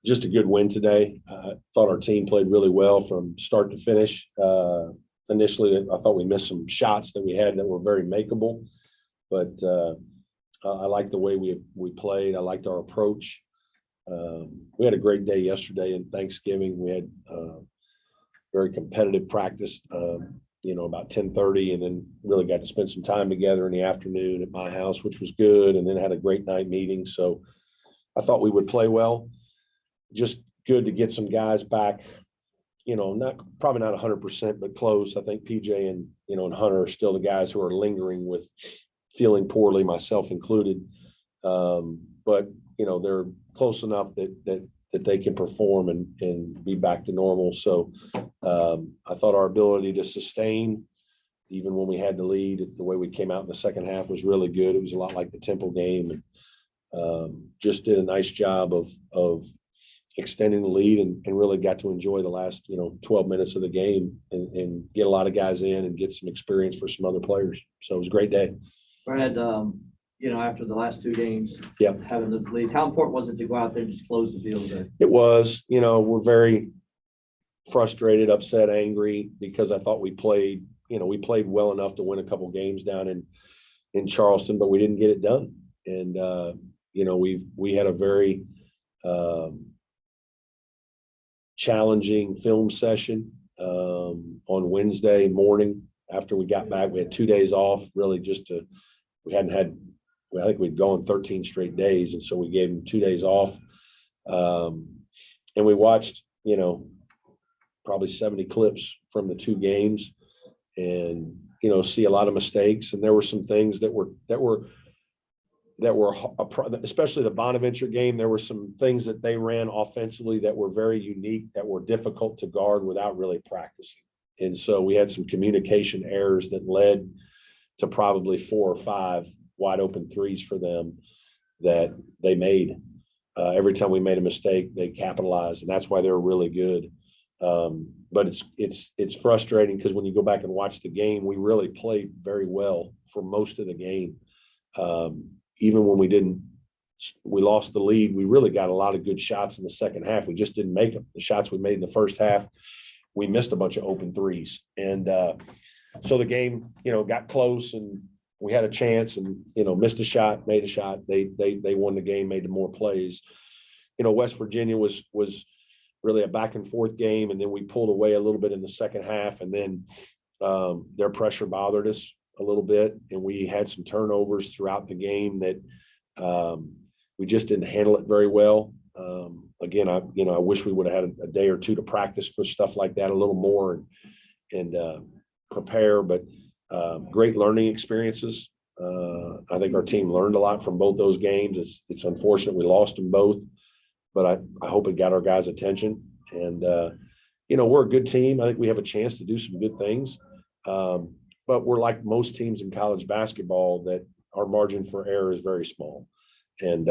Just a good win today. Thought our team played really well from start to finish. Initially, I thought we missed some shots that we had that were very makeable, but I liked the way we played. I liked our approach. We had a great day yesterday in Thanksgiving. We had very competitive practice, about 10:30, and then really got to spend some time together in the afternoon at my house, which was good, and then had a great night meeting. So I thought we would play well. Just good to get some guys back, probably not 100%, but close. I think PJ and Hunter are still the guys who are lingering with feeling poorly, myself included. But they're close enough that they can perform and be back to normal. So I thought our ability to sustain, even when we had the lead, the way we came out in the second half was really good. It was a lot like the Temple game, and just did a nice job of extending the lead and really got to enjoy the last 12 minutes of the game and get a lot of guys in and get some experience for some other players. So it was a great day. Brad, after the last two games, yep, having the lead, how important was it to go out there and just close the deal today? It was. We're very frustrated, upset, angry, because I thought we played well enough to win a couple games down in Charleston, but we didn't get it done. And we had a very challenging film session on Wednesday morning after we got back. We had 2 days off, really I think we'd gone 13 straight days. And so we gave them 2 days off. And we watched, probably 70 clips from the two games and, see a lot of mistakes. And there were some things that were especially the Bonaventure game. There were some things that they ran offensively that were very unique, that were difficult to guard without really practicing. And so we had some communication errors that led to probably 4 or 5 wide open threes for them that they made. Every time we made a mistake, they capitalized, and that's why they're really good. But it's frustrating because when you go back and watch the game, we really played very well for most of the game. Even when we lost the lead, we really got a lot of good shots in the second half. We just didn't make them. The shots we made in the first half, we missed a bunch of open threes. And so the game, got close and we had a chance and, missed a shot, made a shot. They won the game, made more plays. West Virginia was really a back and forth game. And then we pulled away a little bit in the second half. And then their pressure bothered us a little bit. And we had some turnovers throughout the game that we just didn't handle it very well. Again, I wish we would have had a day or two to practice for stuff like that a little more and prepare, but great learning experiences. I think our team learned a lot from both those games. It's unfortunate we lost them both, but I hope it got our guys' attention. And, we're a good team. I think we have a chance to do some good things. But we're like most teams in college basketball that our margin for error is very small. And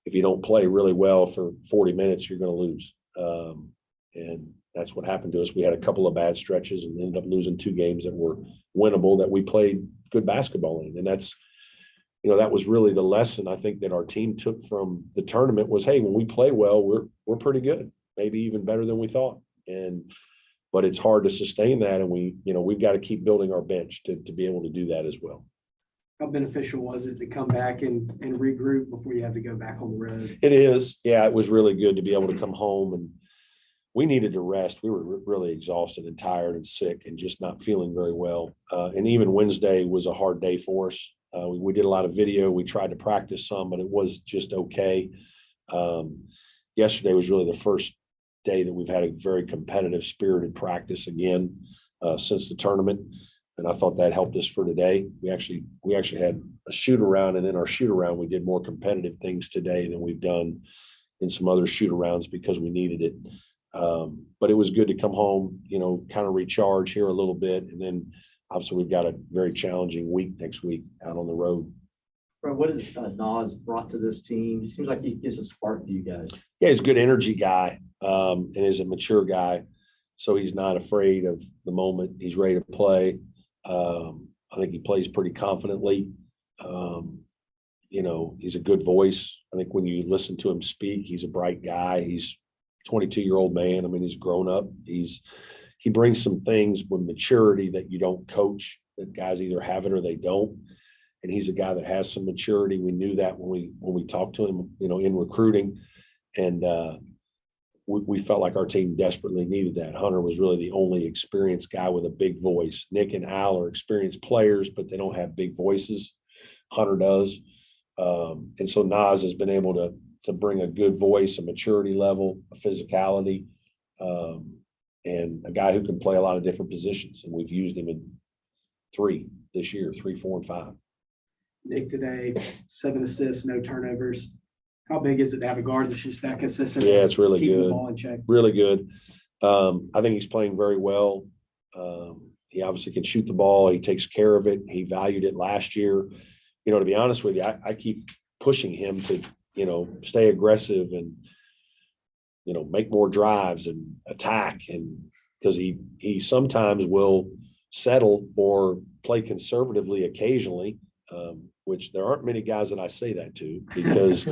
if you don't play really well for 40 minutes, you're going to lose. And that's what happened to us. We had a couple of bad stretches and ended up losing 2 games that were winnable that we played good basketball in. And that's, that was really the lesson I think that our team took from the tournament was, hey, when we play well, we're pretty good, maybe even better than we thought. But it's hard to sustain that. And we've got to keep building our bench to be able to do that as well. How beneficial was it to come back and regroup before you have to go back on the road? It is. Yeah, it was really good to be able to come home, and we needed to rest. We were really exhausted and tired and sick and just not feeling very well. And even Wednesday was a hard day for us. We did a lot of video. We tried to practice some, but it was just okay. Yesterday was really the first day that we've had a very competitive, spirited practice again since the tournament. And I thought that helped us for today. We actually had a shoot around, and in our shoot around, we did more competitive things today than we've done in some other shoot arounds because we needed it. But it was good to come home, kind of recharge here a little bit. And then obviously we've got a very challenging week next week out on the road. Bro, what has Naz brought to this team? It seems like he gives a spark to you guys. Yeah, he's a good energy guy and is a mature guy. So he's not afraid of the moment. He's ready to play. I think he plays pretty confidently. He's a good voice. I think when you listen to him speak, he's a bright guy. He's 22-year-old man. I mean, he's grown up. He brings some things with maturity that you don't coach, that guys either have it or they don't. And he's a guy that has some maturity. We knew that when we talked to him, in recruiting, and we felt like our team desperately needed that. Hunter was really the only experienced guy with a big voice. Nick and Al are experienced players, but they don't have big voices. Hunter does. And so Naz has been able to bring a good voice, a maturity level, a physicality, and a guy who can play a lot of different positions. And we've used him in 3 this year, 3, 4, and 5. Nick today, 7 assists, no turnovers. How big is it to have a guard that's just that consistent? Yeah, it's really keeping the good. ball in check. Really good. I think he's playing very well. He obviously can shoot the ball. He takes care of it. He valued it last year. To be honest with you, I keep pushing him to, stay aggressive and, make more drives and attack. And because he sometimes will settle or play conservatively occasionally, which there aren't many guys that I say that to, because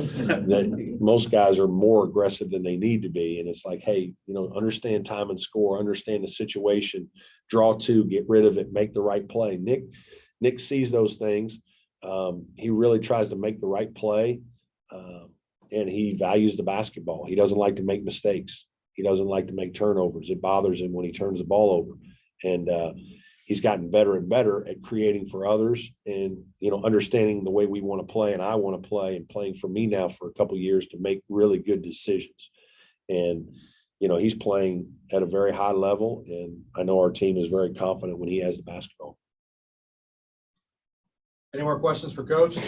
most guys are more aggressive than they need to be. And it's like, hey, understand time and score, understand the situation, draw 2, get rid of it, make the right play. Nick sees those things. He really tries to make the right play, and he values the basketball. He doesn't like to make mistakes. He doesn't like to make turnovers. It bothers him when he turns the ball over. And he's gotten better and better at creating for others and, understanding the way we want to play and I want to play, and playing for me now for a couple of years to make really good decisions. And, he's playing at a very high level, and I know our team is very confident when he has the basketball. Any more questions for Coach?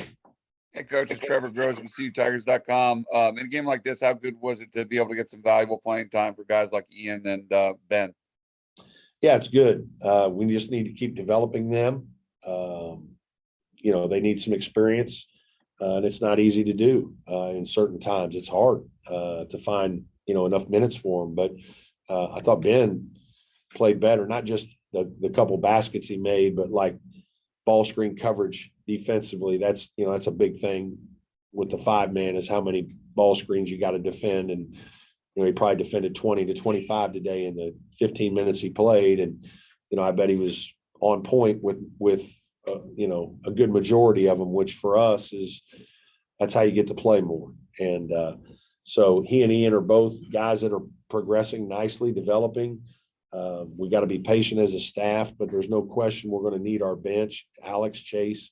Hey, Coach, it's Trevor Gross from CUTigers.com. In a game like this, how good was it to be able to get some valuable playing time for guys like Ian and Ben? Yeah, it's good. We just need to keep developing them. They need some experience, and it's not easy to do in certain times. It's hard to find, enough minutes for them. But I thought Ben played better, not just the couple baskets he made, but like ball screen coverage defensively. That's a big thing with the 5-man, is how many ball screens you got to defend. And he probably defended 20 to 25 today in the 15 minutes he played. And, I bet he was on point with a good majority of them, which for us that's how you get to play more. And so he and Ian are both guys that are progressing nicely, developing. We got to be patient as a staff, but there's no question we're going to need our bench, Alex, Chase,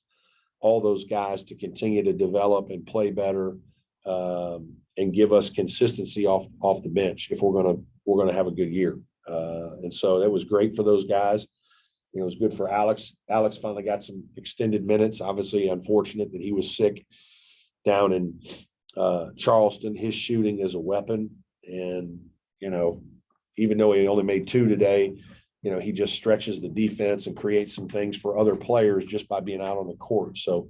all those guys to continue to develop and play better, and give us consistency off the bench if we're going to have a good year. And so that was great for those guys. It was good for Alex. Alex finally got some extended minutes. Obviously, unfortunate that he was sick down in Charleston. His shooting is a weapon, and even though he only made 2 today, he just stretches the defense and creates some things for other players just by being out on the court. So,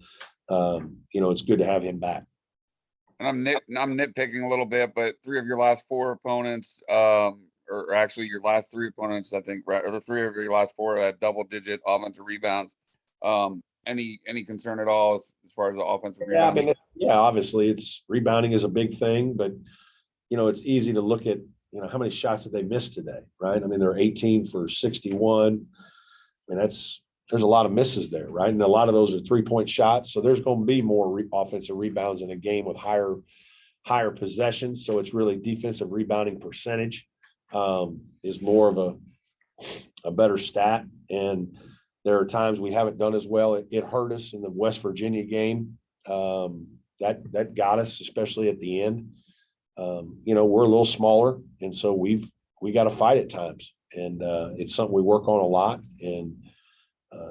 it's good to have him back. And I'm nitpicking a little bit, but 3 of your last 4 opponents, or actually your last 3 opponents, I think, right, or the 3 of your last 4 had double-digit offensive rebounds. Any concern at all as far as the offensive rebounding? Obviously, rebounding is a big thing, but it's easy to look at how many shots did they miss today, right? I mean, they're 18 for 61. I mean, there's a lot of misses there, right? And a lot of those are 3-point shots. So there's going to be more offensive rebounds in a game with higher possessions. So it's really defensive rebounding percentage is more of a better stat. And there are times we haven't done as well. It hurt us in the West Virginia game. That got us, especially at the end. We're a little smaller, and so we got to fight at times. And it's something we work on a lot, and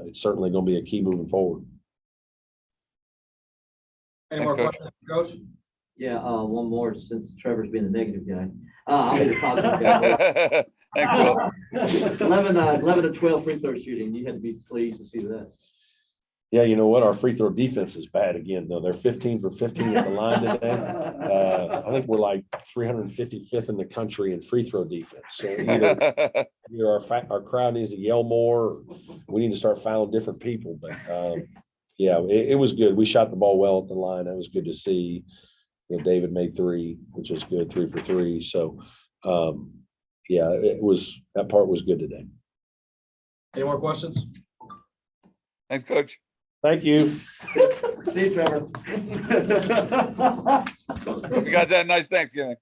it's certainly going to be a key moving forward. Any Thanks, more Coach. questions, Coach? Yeah, one more, since Trevor's being the negative guy. I'll be the positive guy. Thanks, Will. 11 to 12 free throw shooting. You had to be pleased to see that. Yeah, you know what? Our free throw defense is bad again, though. They're 15 for 15 at the line today. I think we're like 355th in the country in free throw defense. So either our crowd needs to yell more, or we need to start fouling different people. But it was good. We shot the ball well at the line. That was good to see. David made 3, which is good, 3 for 3. So, yeah, that part was good today. Any more questions? Thanks, coach. Thank you. See you, Trevor. Hope you guys had a nice Thanksgiving.